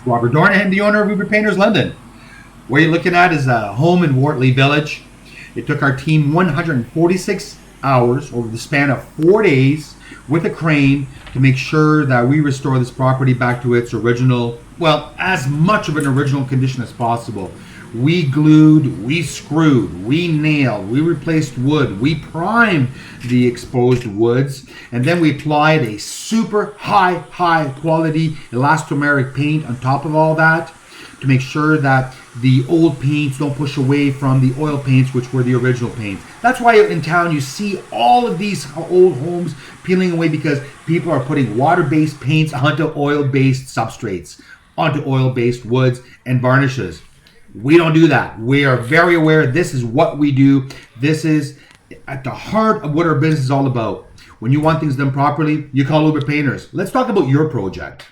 Robert Dorn, and the owner of ÜBERPAINTERS London. What you're looking at is a home in Wortley Village. It took our team 146 hours over the span of 4 days with a crane to make sure that we restore this property back to its original, well, as much of an original condition as possible. We glued, we screwed, we nailed, we replaced wood, we primed the exposed woods, and then we applied a super high quality elastomeric paint on top of all that to make sure that the old paints don't push away from the oil paints, which were the original paints. That's why in town you see all of these old homes peeling away, because people are putting water-based paints onto oil-based substrates, onto oil-based woods and varnishes. We don't do that. We are very aware this is what we do. This is at the heart of what our business is all about. When you want things done properly, you call ÜBERPAINTERS. Let's talk about your project.